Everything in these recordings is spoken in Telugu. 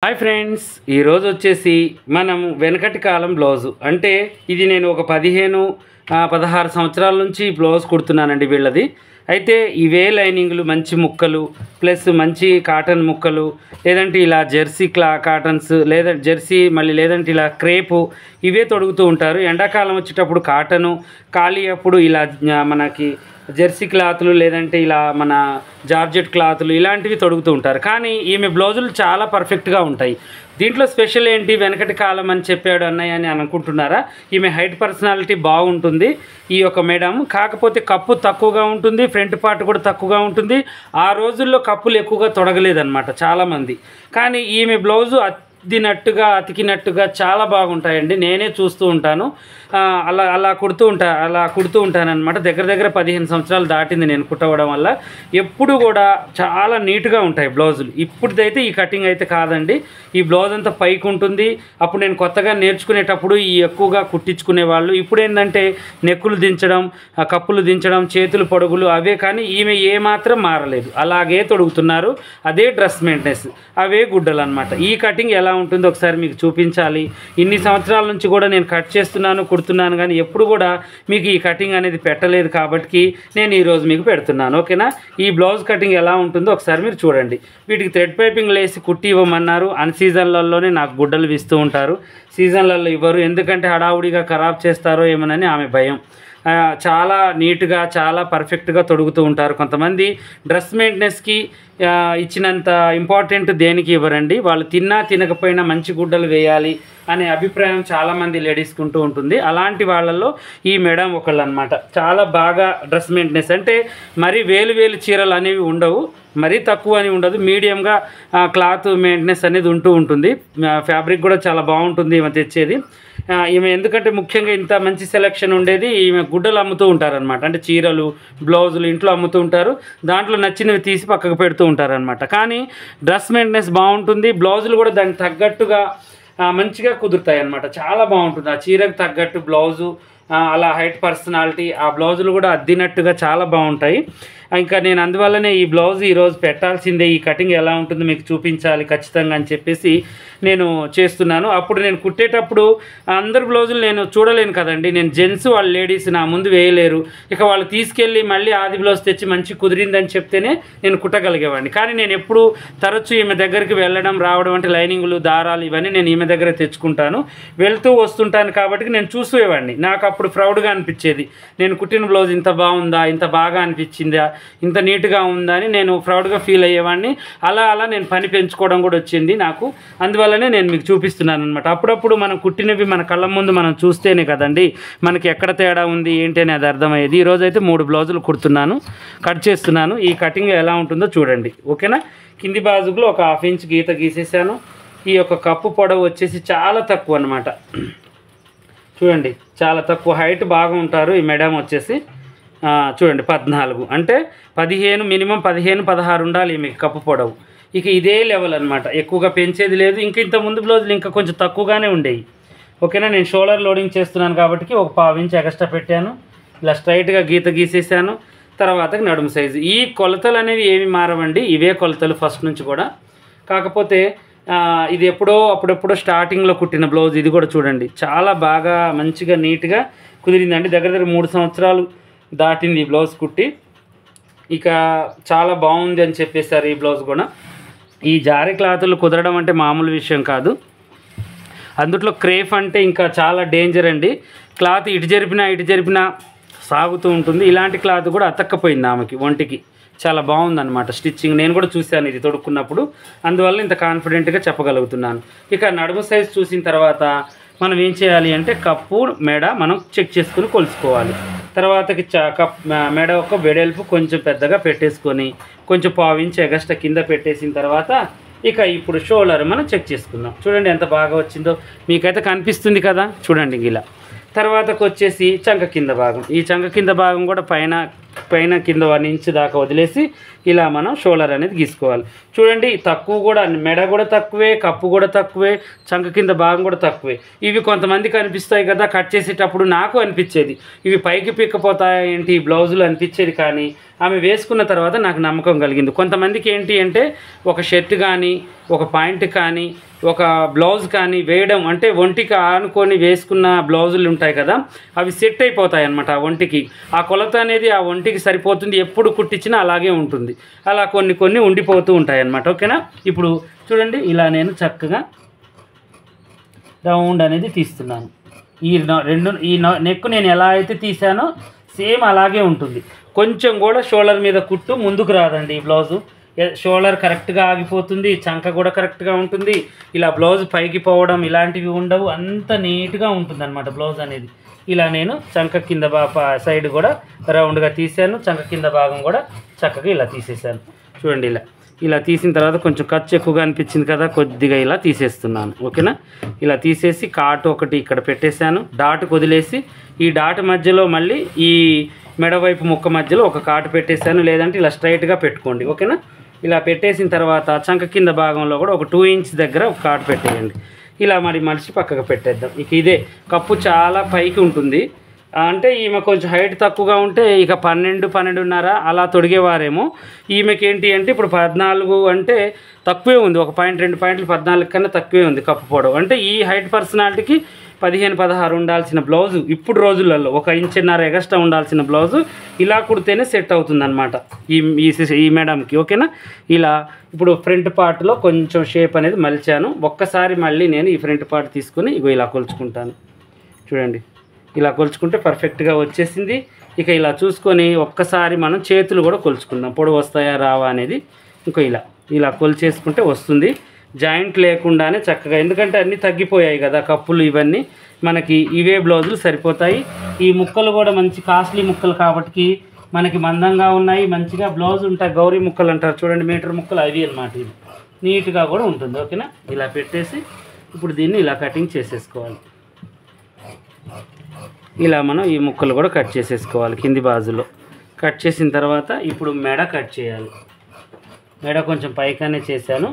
హాయ్ ఫ్రెండ్స్, ఈరోజు వచ్చేసి మనం వెనకటి కాలం బ్లౌజు అంటే ఇది నేను ఒక 15-16 సంవత్సరాల నుంచి బ్లౌజ్ కుడుతున్నానండి వీళ్ళది. అయితే ఇవే లైనింగ్లు మంచి ముక్కలు ప్లస్ మంచి కాటన్ ముక్కలు, లేదంటే ఇలా జెర్సీ కాటన్స్, లేదంటే జెర్సీ మళ్ళీ లేదంటే ఇలా క్రేపు ఇవే తొడుగుతూ ఉంటారు. ఎండాకాలం వచ్చేటప్పుడు కాటను, ఖాళీ అప్పుడు ఇలా మనకి జెర్సీ క్లాతులు లేదంటే ఇలా మన జార్జెట్ క్లాతులు ఇలాంటివి తొడుగుతూ ఉంటారు. కానీ ఈమె బ్లౌజులు చాలా పర్ఫెక్ట్గా ఉంటాయి. దీంట్లో స్పెషల్ ఏంటి, వెనకటి కాలం అని చెప్పాడు అన్నయ్య అని అనుకుంటున్నారా? ఈమె హైట్ పర్సనాలిటీ బాగుంటుంది ఈ యొక్క మేడం. కాకపోతే కప్పు తక్కువగా ఉంటుంది, ఫ్రంట్ పార్ట్ కూడా తక్కువగా ఉంటుంది. ఆ రోజుల్లో కప్పులు ఎక్కువగా తొడగలేదన్నమాట చాలామంది. కానీ ఈమె బ్లౌజు అతికినట్టుగా చాలా బాగుంటాయండి. నేనే చూస్తూ ఉంటాను, అలా కుడుతూ ఉంటానన్నమాట. దగ్గర 15 సంవత్సరాలు దాటింది నేను కుట్టవడం వల్ల. ఎప్పుడు కూడా చాలా నీట్గా ఉంటాయి బ్లౌజులు. ఇప్పుడుదైతే ఈ కటింగ్ అయితే కాదండి, ఈ బ్లౌజ్ అంతా పైకి ఉంటుంది. అప్పుడు నేను కొత్తగా నేర్చుకునేటప్పుడు ఈ ఎక్కువగా కుట్టించుకునే వాళ్ళు. ఇప్పుడు ఏంటంటే నెక్కులు దించడం, కప్పులు దించడం, చేతులు పొడుగులు అవే. కానీ ఈమె ఏమాత్రం మారలేదు, అలాగే తొడుగుతున్నారు. అదే డ్రెస్ మెయింటెనెన్స్, అవే గుడ్డలు అనమాట. ఈ కటింగ్ ఎలా ఉంటుందో ఒకసారి మీకు చూపించాలి. ఇన్ని సంవత్సరాల నుంచి కూడా నేను కట్ చేస్తున్నాను, కుడుతున్నాను, కానీ ఎప్పుడు కూడా మీకు ఈ కటింగ్ అనేది పెట్టలేదు. కాబట్టి నేను ఈరోజు మీకు పెడుతున్నాను. ఓకేనా? ఈ బ్లౌజ్ కటింగ్ ఎలా ఉంటుందో ఒకసారి మీరు చూడండి. వీటికి థ్రెడ్ పైపింగ్ లేసి కుట్టి ఇవ్వమన్నారు. అన్ సీజన్లలోనే నాకు గుడ్డలు ఇస్తూ ఉంటారు, సీజన్లలో ఇవ్వరు. ఎందుకంటే హడావుడిగా ఖరాబ్ చేస్తారో ఏమోనని ఆమె భయం. చాలా నీట్గా చాలా పర్ఫెక్ట్గా తొడుగుతూ ఉంటారు. కొంతమంది డ్రెస్ మెయింటెనెన్స్కి ఇచ్చినంత ఇంపార్టెంట్ దేనికి ఇవ్వరండి. వాళ్ళు తిన్నా తినకపోయినా మంచి గుడ్డలు వేయాలి అనే అభిప్రాయం చాలామంది లేడీస్కుంటూ ఉంటుంది. అలాంటి వాళ్ళల్లో ఈ మేడం ఒకళ్ళు అనమాట. చాలా బాగా డ్రెస్ మెయింటెనెన్స్ అంటే మరీ వేలు చీరలు అనేవి ఉండవు, మరీ తక్కువ అని ఉండదు, మీడియంగా క్లాత్ మెయింటెనెన్స్ అనేది ఉంటుంది. ఫ్యాబ్రిక్ కూడా చాలా బాగుంటుంది ఈమె తెచ్చేది. ఈమె ఎందుకంటే ముఖ్యంగా ఇంత మంచి సెలెక్షన్ ఉండేది, ఈమె గుడ్డలు అమ్ముతూ ఉంటారనమాట. అంటే చీరలు, బ్లౌజులు ఇంట్లో అమ్ముతూ ఉంటారు, దాంట్లో నచ్చినవి తీసి పక్కకు పెడుతూ ఉంటారనమాట. కానీ డ్రెస్ మెయింటెనెన్స్ బాగుంటుంది, బ్లౌజులు కూడా దానికి తగ్గట్టుగా మంచిగా కుదురుతాయి అన్నమాట. చాలా బాగుంటుంది. ఆ చీరకు తగ్గట్టు బ్లౌజు, అలా హైట్ పర్సనాలిటీ, ఆ బ్లౌజులు కూడా అద్దినట్టుగా చాలా బాగుంటాయి. ఇంకా నేను అందువల్లనే ఈ బ్లౌజ్ ఈరోజు పెట్టాల్సిందే. ఈ కటింగ్ ఎలా ఉంటుందో మీకు చూపించాలి ఖచ్చితంగా అని చెప్పేసి నేను చేస్తున్నాను. అప్పుడు నేను కుట్టేటప్పుడు అందరు బ్లౌజులు నేను చూడలేను కదండి. నేను జెంట్స్ వాళ్ళు లేడీస్ నా ముందు వేయలేరు. ఇక వాళ్ళు తీసుకెళ్ళి మళ్ళీ ఆది బ్లౌజ్ తెచ్చి మంచి కుదిరిందని చెప్తేనే నేను కుట్టగలిగేవాడిని. కానీ నేను ఎప్పుడు తరచూ ఈమె దగ్గరికి వెళ్ళడం రావడం అంటే లైనింగ్లు, దారాలు ఇవన్నీ నేను ఈమె దగ్గర తెచ్చుకుంటాను, వెళ్తూ వస్తుంటాను. కాబట్టి నేను చూసేవాడిని. నాకు అప్పుడు ప్రౌడ్గా అనిపించేది, నేను కుట్టిన బ్లౌజ్ ఇంత బాగుందా, ఇంత బాగా అనిపించిందా, ఇంత నీట్గా ఉందా అని నేను ప్రౌడ్గా ఫీల్ అయ్యేవాడిని. అలా నేను పని పెంచుకోవడం కూడా వచ్చింది నాకు. అందువల్లనే నేను మీకు చూపిస్తున్నాను అనమాట. అప్పుడప్పుడు మనం కుట్టినవి మన కళ్ళ ముందు మనం చూస్తేనే కదండి మనకి ఎక్కడ తేడా ఉంది ఏంటి అనేది అర్థమయ్యేది. ఈరోజైతే 3 బ్లౌజులు కుడుతున్నాను, కట్ చేస్తున్నాను. ఈ కటింగ్ ఎలా ఉంటుందో చూడండి. ఓకేనా? కింది బాజుకులో ఒక 1/2 ఇంచ్ గీత గీసేసాను. ఈ యొక్క కప్పు పొడవు వచ్చేసి చాలా తక్కువ అనమాట. చూడండి, చాలా తక్కువ. హైట్ బాగా ఉంటారు ఈ మేడం వచ్చేసి. చూడండి 14 అంటే 15, మినిమం 15-16 ఉండాలి మీకు కప్పు పొడవు. ఇక ఇదే లెవెల్ అనమాట, ఎక్కువగా పెంచేది లేదు. ఇంత ముందు బ్లౌజులు ఇంకా కొంచెం తక్కువగానే ఉండేవి. ఓకేనా? నేను షోల్డర్ లోడింగ్ చేస్తున్నాను కాబట్టి ఒక 1/2 ఇంచ్ ఎక్స్ట్రా పెట్టాను. ఇలా స్ట్రైట్గా గీత గీసేసాను. తర్వాత నడుము సైజు. ఈ కొలతలు అనేవి ఏమి మారవండి, ఇవే కొలతలు ఫస్ట్ నుంచి కూడా. కాకపోతే ఇది అప్పుడెప్పుడో స్టార్టింగ్లో కుట్టిన బ్లౌజ్. ఇది కూడా చూడండి చాలా బాగా మంచిగా నీట్గా కుదిరిందండి. దగ్గర 3 సంవత్సరాలు దాటింది ఈ బ్లౌజ్ కుట్టి. ఇక చాలా బాగుంది అని చెప్పేశారు ఈ బ్లౌజ్ కూడా. ఈ జారీ క్లాతులు కుదరడం అంటే మామూలు విషయం కాదు. అందుట్లో క్రేప్ అంటే ఇంకా చాలా డేంజర్ అండి. క్లాత్ ఇటు జరిపినా సాగుతూ ఉంటుంది. ఇలాంటి క్లాత్ కూడా అతక్కపోయింది ఆమెకి ఒంటికి. చాలా బాగుందన్నమాట స్టిచ్చింగ్. నేను కూడా చూశాను ఇది తొడుక్కున్నప్పుడు, అందువల్ల ఇంత కాన్ఫిడెంట్గా చెప్పగలుగుతున్నాను. ఇక నడుము సైజ్ చూసిన తర్వాత మనం ఏం చేయాలి అంటే కప్పు మెడ మనం చెక్ చేసుకుని కొలుసుకోవాలి. తర్వాతకి మెడ ఒక వెడల్పు కొంచెం పెద్దగా పెట్టేసుకొని కొంచెం 1/2 ఇంచ్ ఎగస్ట్రా కింద పెట్టేసిన తర్వాత ఇక ఇప్పుడు షోల్డర్ మనం చెక్ చేసుకుందాం. చూడండి ఎంత బాగా వచ్చిందో మీకైతే కనిపిస్తుంది కదా. చూడండి ఇలా. తర్వాతకు వచ్చేసి చంక కింద భాగం. ఈ చంక కింద భాగం కూడా పైన కింద 1 ఇంచ్ దాకా వదిలేసి ఇలా మనం షోల్డర్ అనేది గీసుకోవాలి. చూడండి తక్కువ కూడా, మెడ కూడా తక్కువే, కప్పు కూడా తక్కువే, చంక కింద భాగం కూడా తక్కువే. ఇవి కొంతమందికి అనిపిస్తాయి కదా, కట్ చేసేటప్పుడు నాకు అనిపించేది ఇవి పైకి పిక్కపోతాయి ఏంటి ఈ బ్లౌజులు అనిపించేది. కానీ ఆమె వేసుకున్న తర్వాత నాకు నమ్మకం కలిగింది. కొంతమందికి ఏంటి అంటే ఒక షర్ట్ కానీ, ఒక పాయింట్ కానీ, ఒక బ్లౌజ్ కానీ వేయడం అంటే ఒంటికి ఆనుకొని వేసుకున్న బ్లౌజులు ఉంటాయి కదా, అవి సెట్ అయిపోతాయి అన్నమాట. ఆ ఒంటికి ఆ కొలత అనేది ఆ ఒంటికి సరిపోతుంది, ఎప్పుడు కుట్టించినా అలాగే ఉంటుంది. అలా కొన్ని ఉండిపోతూ ఉంటాయి అన్నమాట. ఓకేనా. ఇప్పుడు చూడండి ఇలా నేను చక్కగా రౌండ్ అనేది తీస్తున్నాను. ఈ నెక్ నేను ఎలా అయితే తీసానో సేమ్ అలాగే ఉంటుంది. కొంచెం కూడా షోల్డర్ మీద కుట్టు ముందుకు రాదండి. ఈ బ్లౌజు షోల్డర్ కరెక్ట్గా ఆగిపోతుంది, చంక కూడా కరెక్ట్గా ఉంటుంది. ఇలా బ్లౌజ్ పైకి పోవడం ఇలాంటివి ఉండవు, అంత నీట్గా ఉంటుంది అన్నమాట బ్లౌజ్ అనేది. ఇలా నేను చంక కింద సైడ్ కూడా రౌండ్గా తీసాను, చంక కింద భాగం కూడా చక్కగా ఇలా తీసేసాను. చూడండి ఇలా తీసిన తర్వాత కొంచెం ఖర్చు ఎక్కువగా అనిపించింది కదా, కొద్దిగా ఇలా తీసేస్తున్నాను. ఓకేనా. ఇలా తీసేసి కాటు ఒకటి ఇక్కడ పెట్టేశాను, డాట్ వదిలేసి ఈ డాట్ మధ్యలో మళ్ళీ ఈ మెడవైపు ముక్క మధ్యలో ఒక కాటు పెట్టేశాను, లేదంటే ఇలా స్ట్రైట్గా పెట్టుకోండి. ఓకేనా. ఇలా పెట్టేసిన తర్వాత చంక కింద భాగంలో కూడా ఒక 2 ఇంచ్ దగ్గర ఒక కాటు పెట్టేయండి. ఇలా మరి మనిషి పక్కకు పెట్టేద్దాం. ఇక ఇదే కప్పు చాలా పైకి ఉంటుంది, అంటే ఈమె కొంచెం హైట్ తక్కువగా ఉంటే ఇక 12, 12.5 అలా తొడిగేవారేమో. ఈమెకి ఏంటి అంటే ఇప్పుడు 14 అంటే తక్కువే ఉంది, 1 పాయింట్ 2 పాయింట్లు 14 కన్నా తక్కువే ఉంది కప్పు పొడవు. అంటే ఈ హైట్ పర్సనాలిటీకి 15, 16 ఉండాల్సిన బ్లౌజు ఇప్పుడు రోజులలో 1 ఇంచున్నర ఎగస్ట్రా ఉండాల్సిన బ్లౌజు ఇలా కుడితేనే సెట్ అవుతుంది అనమాట ఈ మేడంకి. ఓకేనా. ఇలా ఇప్పుడు ఫ్రంట్ పార్ట్లో కొంచెం షేప్ అనేది మలిచాను. ఒక్కసారి మళ్ళీ నేను ఈ ఫ్రంట్ పార్ట్ తీసుకుని ఇగో ఇలా కొలుచుకుంటాను. చూడండి ఇలా కొలుచుకుంటే పర్ఫెక్ట్గా వచ్చేసింది. ఇక ఇలా చూసుకొని ఒక్కసారి మనం చేతులు కూడా కొలుచుకుందాం, పొడవు వస్తాయా రావా అనేది. ఇంకో ఇలా కొలిచేసుకుంటే వస్తుంది, జాయింట్ లేకుండానే చక్కగా. ఎందుకంటే అన్నీ తగ్గిపోయాయి కదా కప్పులు, ఇవన్నీ మనకి ఇవే బ్లౌజులు సరిపోతాయి. ఈ ముక్కలు కూడా మంచి కాస్ట్లీ ముక్కలు కాబట్టి మనకి మందంగా ఉన్నాయి, మంచిగా బ్లౌజ్ ఉంటాయి. గౌరీ ముక్కలు అంటారు చూడండి, మీటర్ ముక్కలు అవి అన్నమాట. ఇది నీట్గా కూడా ఉంటుంది. ఓకేనా. ఇలా పెట్టేసి ఇప్పుడు దీన్ని ఇలా కటింగ్ చేసేసుకోవాలి. ఇలా మనం ఈ ముక్కలు కూడా కట్ చేసేసుకోవాలి. కింది బాజులో కట్ చేసిన తర్వాత ఇప్పుడు మెడ కట్ చేయాలి. మెడ కొంచెం పైకానే చేశాను.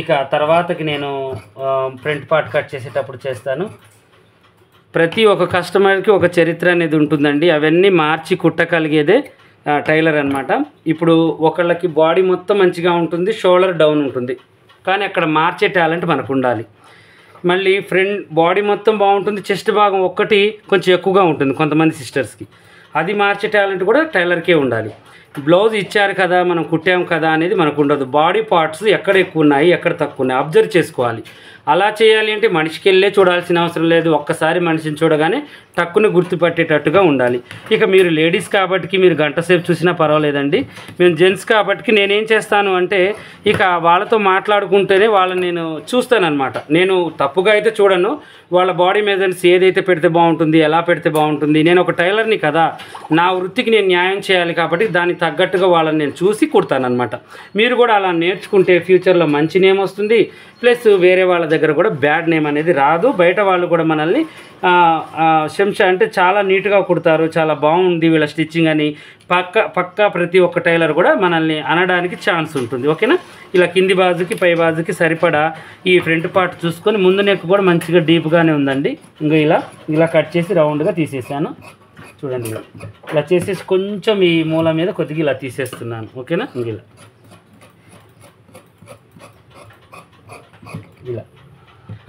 ఇక తర్వాతకి నేను ఫ్రంట్ పార్ట్ కట్ చేసేటప్పుడు చేస్తాను. ప్రతి ఒక్క కస్టమర్కి ఒక చరిత్ర అనేది ఉంటుందండి, అవన్నీ మార్చి కుట్టగలిగేదే టైలర్ అనమాట. ఇప్పుడు ఒకళ్ళకి బాడీ మొత్తం మంచిగా ఉంటుంది, షోల్డర్ డౌన్ ఉంటుంది, కానీ అక్కడ మార్చే టాలెంట్ మనకు ఉండాలి. మళ్ళీ ఫ్రంట్ బాడీ మొత్తం బాగుంటుంది, చెస్ట్ భాగం ఒక్కటి కొంచెం ఎక్కువగా ఉంటుంది కొంతమంది సిస్టర్స్కి, అది మార్చే టాలెంట్ కూడా టైలర్కే ఉండాలి. బ్లౌజ్ ఇచ్చారు కదా మనం కుట్టాం కదా అనేది మనకు ఉండదు. బాడీ పార్ట్స్ ఎక్కడ ఎక్కువ ఉన్నాయి ఎక్కడ తక్కువ ఉన్నాయి అబ్జర్వ్ చేసుకోవాలి. అలా చేయాలి అంటే మనిషికి వెళ్ళే చూడాల్సిన అవసరం లేదు, ఒక్కసారి మనిషిని చూడగానే టక్కుని గుర్తుపట్టేటట్టుగా ఉండాలి. ఇక మీరు లేడీస్ కాబట్టి మీరు గంట సేపు చూసినా పర్వాలేదండి. మేము జెంట్స్ కాబట్టి నేనేం చేస్తాను అంటే ఇక వాళ్ళతో మాట్లాడుకుంటేనే వాళ్ళని నేను చూస్తానన్నమాట. నేను తప్పుగా అయితే చూడను, వాళ్ళ బాడీ మెజర్మెంట్స్ ఏదైతే పెడితే బాగుంటుంది, ఎలా పెడితే బాగుంటుంది. నేను ఒక టైలర్ని కదా, నా వృత్తికి నేను న్యాయం చేయాలి కాబట్టి దానికి తగ్గట్టుగా వాళ్ళని నేను చూసి కుడతానన్నమాట. మీరు కూడా అలా నేర్చుకుంటే ఫ్యూచర్లో మంచి నేమ్ వస్తుంది, ప్లస్ వేరే వాళ్ళ దగ్గర కూడా బ్యాడ్ నేమ్ అనేది రాదు. బయట వాళ్ళు కూడా మనల్ని శంష అంటే చాలా నీట్గా కుడతారు, చాలా బాగుంది వీళ్ళ స్టిచ్చింగ్ అని పక్కా ప్రతి ఒక్క టైలర్ కూడా మనల్ని అనడానికి ఛాన్స్ ఉంటుంది. ఓకేనా. ఇలా కింది బాజుకి పై బాజుకి సరిపడా ఈ ఫ్రంట్ పార్ట్ చూసుకొని ముందు నెక్ కూడా మంచిగా డీప్గానే ఉందండి. ఇంకా ఇలా కట్ చేసి రౌండ్గా తీసేసాను. చూడండి ఇలా చేసేసి కొంచెం ఈ మూల మీద కొద్దిగా ఇలా తీసేస్తున్నాను. ఓకేనా. ఇలా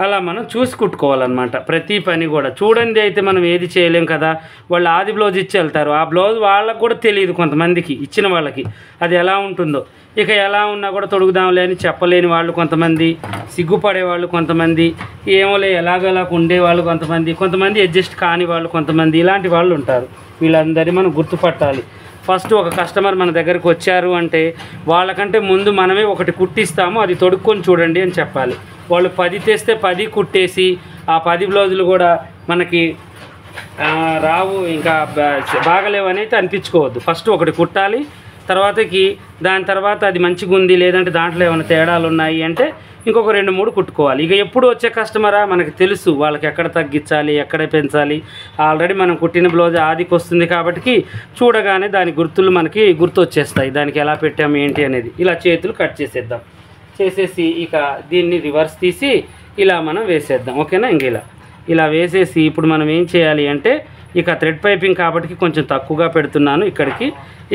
అలా మనం చూసి కుట్టుకోవాలన్నమాట. ప్రతి పని కూడా చూడండి అయితే మనం ఏది చేయలేం కదా. వాళ్ళు ఆది బ్లౌజ్ ఇచ్చి వెళ్తారు, ఆ బ్లౌజ్ వాళ్ళకు కూడా తెలియదు కొంతమందికి, ఇచ్చిన వాళ్ళకి అది ఎలా ఉంటుందో. ఇక ఎలా ఉన్నా కూడా తొడుగుదాంలే అని చెప్పలేని వాళ్ళు కొంతమంది, సిగ్గుపడేవాళ్ళు కొంతమంది, ఏమోలే ఎలాగలా ఉండేవాళ్ళు కొంతమంది అడ్జస్ట్ కాని వాళ్ళు కొంతమంది, ఇలాంటి వాళ్ళు ఉంటారు. వీళ్ళందరినీ మనం గుర్తుపట్టాలి. ఫస్ట్ ఒక కస్టమర్ మన దగ్గరికి వచ్చారు అంటే వాళ్ళకంటే ముందు మనమే ఒకటి కుట్టిస్తాము, అది తొడుక్కొని చూడండి అని చెప్పాలి. వాళ్ళు 10 తెస్తే 10 కుట్టేసి ఆ 10 బ్లౌజులు కూడా మనకి రావు ఇంకా బాగలేవు అనేది అనిపించుకోవద్దు. ఫస్ట్ ఒకటి కుట్టాలి, దాని తర్వాత అది మంచిగా ఉంది, లేదంటే దాంట్లో ఏమైనా తేడాలు ఉన్నాయి అంటే ఇంకొక 2-3 కుట్టుకోవాలి. ఇక ఎప్పుడు వచ్చే కస్టమరా మనకు తెలుసు, వాళ్ళకి ఎక్కడ తగ్గించాలి, ఎక్కడ పెంచాలి. ఆల్రెడీ మనం కుట్టిన బ్లౌజ్ ఆదికి వస్తుంది కాబట్టి చూడగానే దాని గుర్తులు మనకి గుర్తొచ్చేస్తాయి, దానికి ఎలా పెట్టాము ఏంటి అనేది. ఇలా చేతులు కట్ చేసేద్దాం. చేసేసి ఇక దీన్ని రివర్స్ తీసి ఇలా మనం వేసేద్దాం. ఓకేనా? ఇంక ఇలా వేసేసి ఇప్పుడు మనం ఏం చేయాలి అంటే, ఇక థ్రెడ్ పైపింగ్ కాబట్టి కొంచెం తక్కువగా పెడుతున్నాను ఇక్కడికి.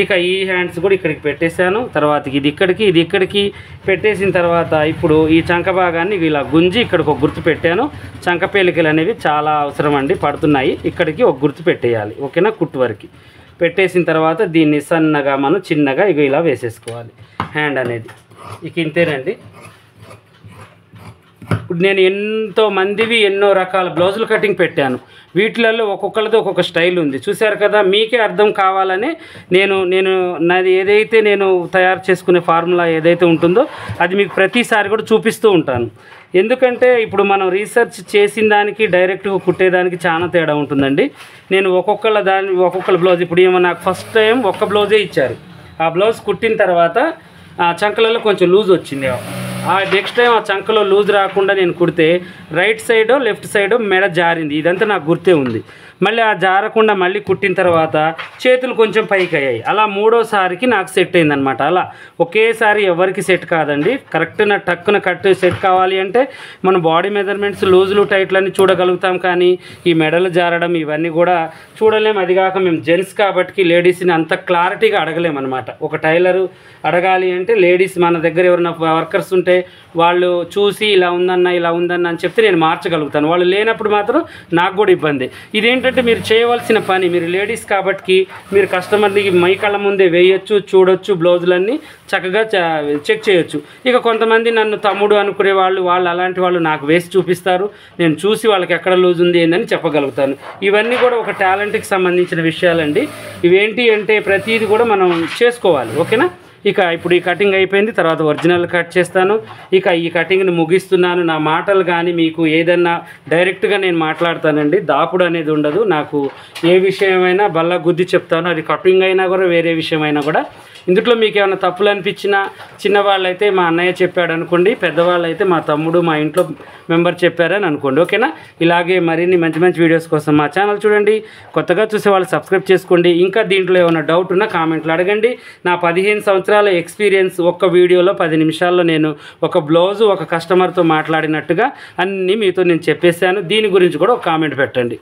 ఇక ఈ హ్యాండ్స్ కూడా ఇక్కడికి పెట్టేశాను. తర్వాత ఇది ఇక్కడికి పెట్టేసిన తర్వాత ఇప్పుడు ఈ చంక భాగాన్ని ఇలా గుంజి ఇక్కడికి ఒక గుర్తు పెట్టాను. చంక పేలికలు అనేవి చాలా అవసరం అండి, పడుతున్నాయి. ఇక్కడికి ఒక గుర్తు పెట్టేయాలి. ఓకేనా? కుట్టు వరకు పెట్టేసిన తర్వాత దీన్ని సన్నగా మనం చిన్నగా ఇలా వేసేసుకోవాలి హ్యాండ్ అనేది. ఇక ఇంతేనండి. ఇప్పుడు నేను ఎన్నో రకాల బ్లౌజులు కటింగ్ పెట్టాను. వీటిలలో ఒక్కొక్కరిది ఒక్కొక్క స్టైల్ ఉంది, చూశారు కదా. మీకే అర్థం కావాలని నాది ఏదైతే నేను తయారు చేసుకునే ఫార్ములా ఏదైతే ఉంటుందో అది మీకు ప్రతిసారి కూడా చూపిస్తూ ఉంటాను. ఎందుకంటే ఇప్పుడు మనం రీసెర్చ్ చేసిన దానికి డైరెక్ట్గా కుట్టేదానికి చాలా తేడా ఉంటుందండి. నేను ఒక్కొక్కళ్ళ బ్లౌజ్ ఇప్పుడు ఏమో నాకు ఫస్ట్ టైం ఒక్క బ్లౌజే ఇచ్చారు. ఆ బ్లౌజ్ కుట్టిన తర్వాత ఆ చంకలలో కొంచెం లూజ్ వచ్చింది. నెక్స్ట్ టైం ఆ చంకలో లూజ్ రాకుండా నేను కుడితే రైట్ సైడో లెఫ్ట్ సైడో మెడ జారింది. ఇదంతా నాకు గుర్తే ఉంది. మళ్ళీ ఆ జారకుండా మళ్ళీ కుట్టిన తర్వాత చేతులు కొంచెం పైకి అయ్యాయి. అలా మూడోసారికి నాకు సెట్ అయిందనమాట. అలా ఒకేసారి ఎవరికి సెట్ కాదండి. కరెక్ట్గా టక్కున సెట్ కావాలి అంటే మన బాడీ మెజర్మెంట్స్ లూజులు టైట్లన్నీ చూడగలుగుతాం, కానీ ఈ మెడలు జారడం ఇవన్నీ కూడా చూడలేం. అది కాక మేము జెంట్స్ కాబట్టి లేడీస్ని అంత క్లారిటీగా అడగలేమన్నమాట. ఒక టైలరు అడగాలి అంటే లేడీస్ మన దగ్గర ఎవరైనా వర్కర్స్ ఉంటే వాళ్ళు చూసి ఇలా ఉందన్న అని చెప్తే నేను మార్చగలుగుతాను. వాళ్ళు లేనప్పుడు మాత్రం నాకు కూడా ఇబ్బంది. ఇదేంటంటే మీరు చేయవలసిన పని, మీరు లేడీస్ కాబట్టి మీరు కస్టమర్ని మై కళ్ళ ముందే వేయొచ్చు, చూడొచ్చు, బ్లౌజులన్నీ చక్కగా చెక్ చేయొచ్చు. ఇక కొంతమంది నన్ను తమ్ముడు అనుకునే వాళ్ళు అలాంటి వాళ్ళు నాకు వేసి చూపిస్తారు. నేను చూసి వాళ్ళకి ఎక్కడ లూజ్ ఉంది ఏందని చెప్పగలుగుతాను. ఇవన్నీ కూడా ఒక టాలెంట్కి సంబంధించిన విషయాలండి. ఇవేంటి అంటే ప్రతిదీ కూడా మనం చేసుకోవాలి. ఓకేనా? ఇక ఇప్పుడు ఈ కటింగ్ అయిపోయింది. తర్వాత ఒరిజినల్ కట్ చేస్తాను. ఇక ఈ కటింగ్ని ముగిస్తున్నాను. నా మాటలు కానీ మీకు ఏదన్నా డైరెక్ట్గా నేను మాట్లాడతానండి, దాపుడు అనేది ఉండదు. నాకు ఏ విషయమైనా బల్ల గుద్ది చెప్తాను. అది కటింగ్ అయినా కూడా వేరే విషయమైనా కూడా. ఇందులో మీకు ఏమైనా తప్పులు అనిపించినా చిన్నవాళ్ళైతే మా అన్నయ్య చెప్పాడు అనుకోండి, పెద్దవాళ్ళైతే మా తమ్ముడు మా ఇంట్లో మెంబర్ చెప్పారని అనుకోండి. ఓకేనా? ఇలాగే మరిన్ని మంచి వీడియోస్ కోసం మా ఛానల్ చూడండి. కొత్తగా చూసే వాళ్ళు సబ్స్క్రైబ్ చేసుకోండి. ఇంకా దీంట్లో ఏమైనా డౌట్ ఉన్నా కామెంట్లు అడగండి. నా 15 సంవత్సరాల ఎక్స్పీరియన్స్ ఒక్క వీడియోలో 10 నిమిషాల్లో నేను ఒక బ్లౌజు ఒక కస్టమర్తో మాట్లాడినట్టుగా అన్నీ మీతో నేను చెప్పేశాను. దీని గురించి కూడా ఒక కామెంట్ పెట్టండి.